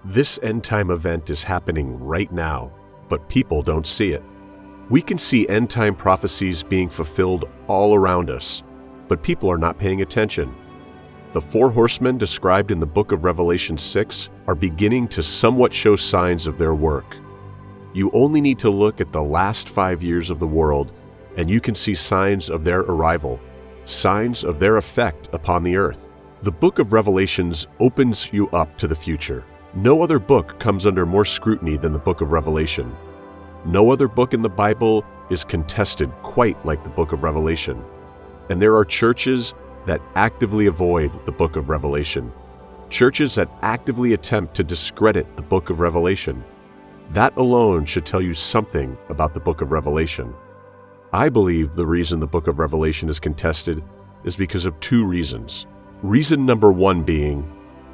This end-time event is happening right now, but people don't see it. We can see end-time prophecies being fulfilled all around us, but people are not paying attention. The four horsemen described in the book of Revelation 6 are beginning to somewhat show signs of their work. You only need to look at the last 5 years of the world, and you can see signs of their arrival, signs of their effect upon the earth. The book of Revelations opens you up to the future. No other book comes under more scrutiny than the book of Revelation. No other book in the Bible is contested quite like the book of Revelation. And there are churches that actively avoid the book of Revelation. Churches that actively attempt to discredit the book of Revelation. That alone should tell you something about the book of Revelation. I believe the reason the book of Revelation is contested is because of two reasons. Reason number one being,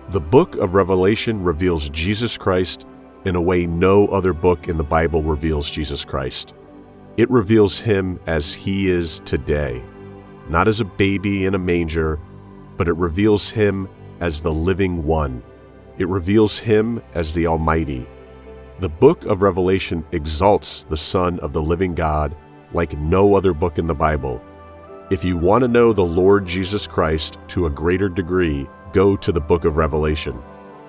the book of Revelation reveals Jesus Christ in a way no other book in the Bible reveals Jesus Christ. It reveals him as he is today, not as a baby in a manger, but it reveals him as the living one. It reveals him as the Almighty. The book of Revelation exalts the Son of the living God like no other book in the Bible. If you want to know the Lord Jesus Christ to a greater degree, go to the book of Revelation.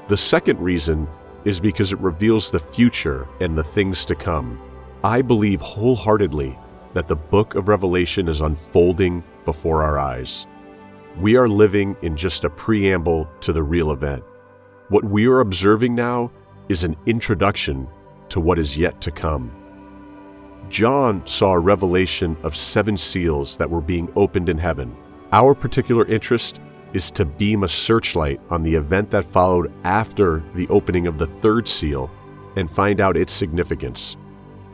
The second reason is because it reveals the future and the things to come. I believe wholeheartedly that the book of Revelation is unfolding before our eyes. We are living in just a preamble to the real event. What we are observing now is an introduction to what is yet to come. John saw a revelation of 7 seals that were being opened in heaven. Our particular interest is to beam a searchlight on the event that followed after the opening of the 3rd seal and find out its significance.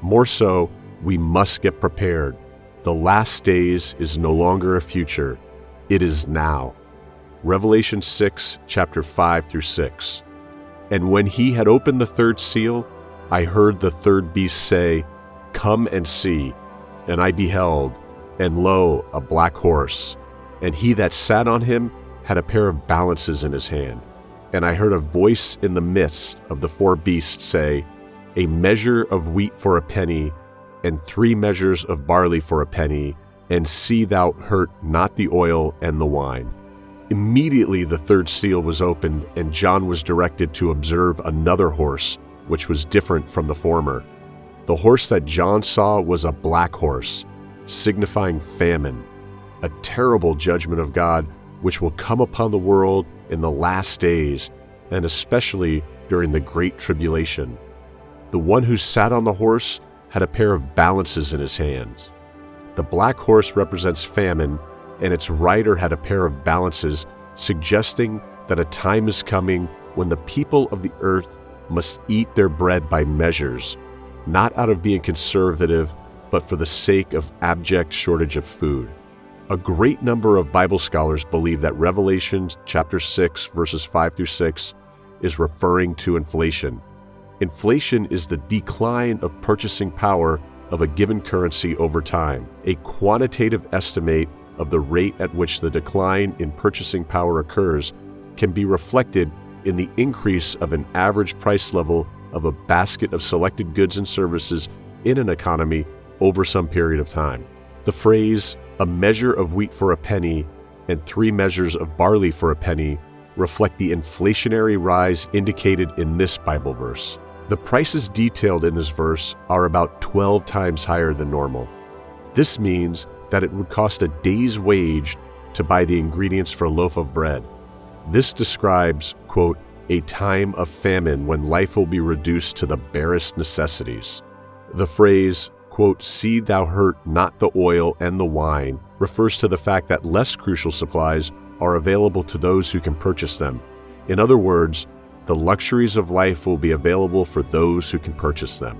More so, we must get prepared. The last days is no longer a future. It is now. Revelation 6, chapter 5 through 6. And when he had opened the 3rd seal, I heard the 3rd beast say, "Come and see." And I beheld, and lo, a black horse, and he that sat on him had a pair of balances in his hand. And I heard a voice in the midst of the 4 beasts say, "A measure of wheat for a penny, and 3 measures of barley for a penny, and see thou hurt not the oil and the wine." Immediately the 3rd seal was opened, and John was directed to observe another horse, which was different from the former. The horse that John saw was a black horse, signifying famine, a terrible judgment of God which will come upon the world in the last days, and especially during the Great Tribulation. The one who sat on the horse had a pair of balances in his hands. The black horse represents famine, and its rider had a pair of balances, suggesting that a time is coming when the people of the earth must eat their bread by measures, not out of being conservative, but for the sake of abject shortage of food. A great number of Bible scholars believe that Revelation chapter 6, verses 5 through 6 is referring to inflation. Inflation is the decline of purchasing power of a given currency over time. A quantitative estimate of the rate at which the decline in purchasing power occurs can be reflected in the increase of an average price level of a basket of selected goods and services in an economy over some period of time. The phrase, "a measure of wheat for a penny and 3 measures of barley for a penny," reflect the inflationary rise indicated in this Bible verse. The prices detailed in this verse are about 12 times higher than normal. This means that it would cost a day's wage to buy the ingredients for a loaf of bread. This describes, quote, "a time of famine when life will be reduced to the barest necessities." The phrase, quote, "see thou hurt not the oil and the wine," refers to the fact that less crucial supplies are available to those who can purchase them. In other words, the luxuries of life will be available for those who can purchase them.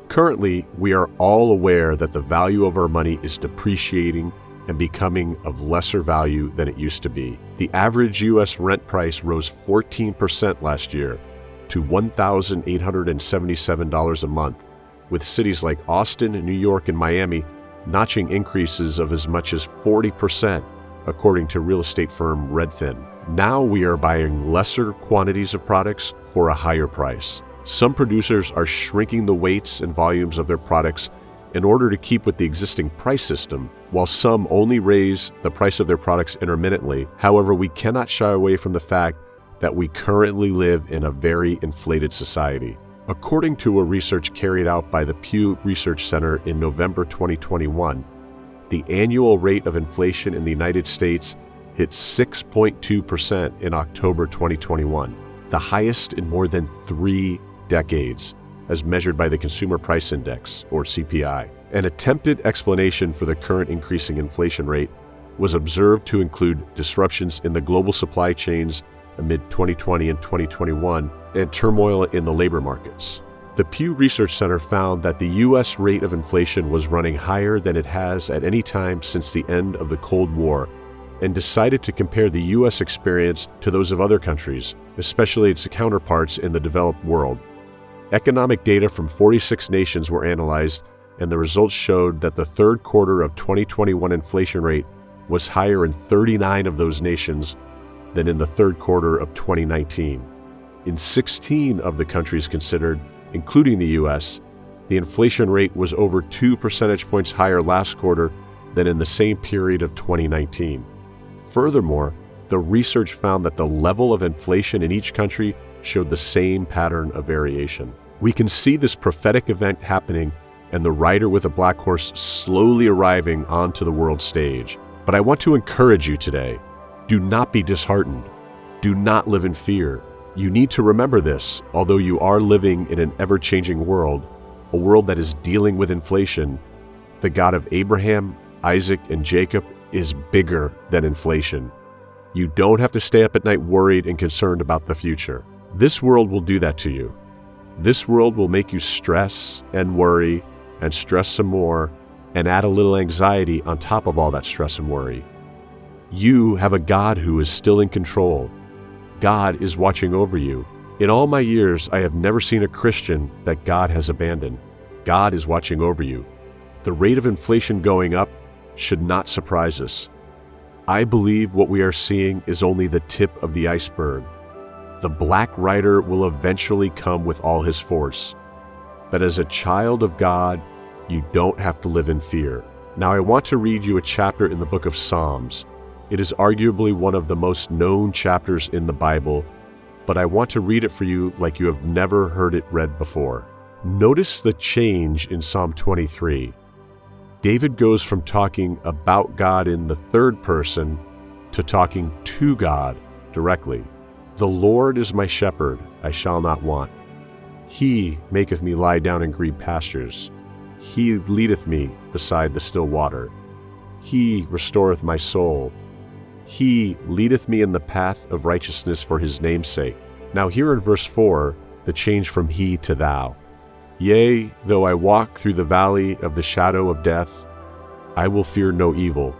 Currently, we are all aware that the value of our money is depreciating and becoming of lesser value than it used to be. The average U.S. rent price rose 14% last year to $1,877 a month, with cities like Austin, New York, and Miami notching increases of as much as 40%, according to real estate firm Redfin. Now we are buying lesser quantities of products for a higher price. Some producers are shrinking the weights and volumes of their products in order to keep with the existing price system, while some only raise the price of their products intermittently. However, we cannot shy away from the fact that we currently live in a very inflated society. According to a research carried out by the Pew Research Center in November 2021, the annual rate of inflation in the United States hit 6.2% in October 2021, the highest in more than 3 decades, as measured by the Consumer Price Index, or CPI. An attempted explanation for the current increasing inflation rate was observed to include disruptions in the global supply chains amid 2020 and 2021 and turmoil in the labor markets. The Pew Research Center found that the U.S. rate of inflation was running higher than it has at any time since the end of the Cold War, and decided to compare the U.S. experience to those of other countries, especially its counterparts in the developed world. Economic data from 46 nations were analyzed, and the results showed that the third quarter of 2021 inflation rate was higher in 39 of those nations than in the third quarter of 2019. In 16 of the countries considered, including the U.S., the inflation rate was over 2 percentage points higher last quarter than in the same period of 2019. Furthermore, the research found that the level of inflation in each country showed the same pattern of variation. We can see this prophetic event happening and the rider with a black horse slowly arriving onto the world stage. But I want to encourage you today. Do not be disheartened. Do not live in fear. You need to remember this, although you are living in an ever-changing world, a world that is dealing with inflation, the God of Abraham, Isaac, and Jacob is bigger than inflation. You don't have to stay up at night worried and concerned about the future. This world will do that to you. This world will make you stress and worry and stress some more and add a little anxiety on top of all that stress and worry. You have a God who is still in control. God is watching over you. In all my years, I have never seen a Christian that God has abandoned. God is watching over you. The rate of inflation going up should not surprise us. I believe what we are seeing is only the tip of the iceberg. The Black Rider will eventually come with all his force. But as a child of God, you don't have to live in fear. Now I want to read you a chapter in the book of Psalms. It is arguably one of the most known chapters in the Bible, but I want to read it for you like you have never heard it read before. Notice the change in Psalm 23. David goes from talking about God in the third person to talking to God directly. The Lord is my shepherd, I shall not want. He maketh me lie down in green pastures. He leadeth me beside the still water. He restoreth my soul. He leadeth me in the path of righteousness for his name's sake. Now here in verse 4, the change from he to thou. Yea, though I walk through the valley of the shadow of death, I will fear no evil,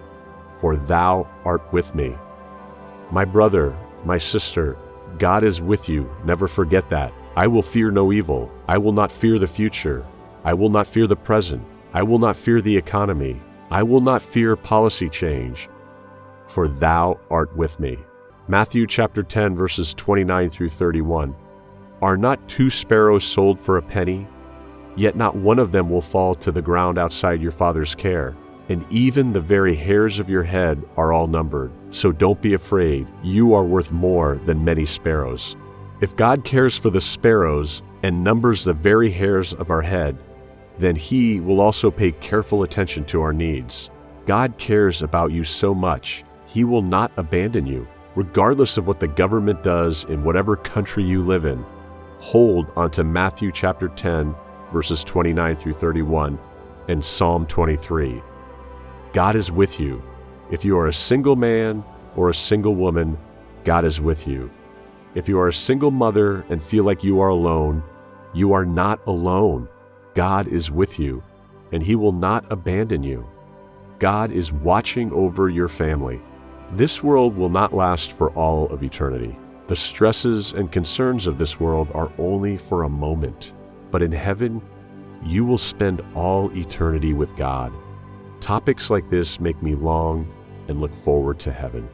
for thou art with me. My brother, my sister, God is with you. Never forget that. I will fear no evil. I will not fear the future. I will not fear the present. I will not fear the economy. I will not fear policy change, for thou art with me. Matthew chapter 10, verses 29 through 31. Are not 2 sparrows sold for a penny? Yet not one of them will fall to the ground outside your Father's care. And even the very hairs of your head are all numbered. So don't be afraid. You are worth more than many sparrows. If God cares for the sparrows and numbers the very hairs of our head, then He will also pay careful attention to our needs. God cares about you so much, He will not abandon you. Regardless of what the government does in whatever country you live in, hold onto Matthew chapter 10, verses 29 through 31, and Psalm 23. God is with you. If you are a single man or a single woman, God is with you. If you are a single mother and feel like you are alone, you are not alone. God is with you, and He will not abandon you. God is watching over your family. This world will not last for all of eternity. The stresses and concerns of this world are only for a moment. But in heaven, you will spend all eternity with God. Topics like this make me long and look forward to heaven.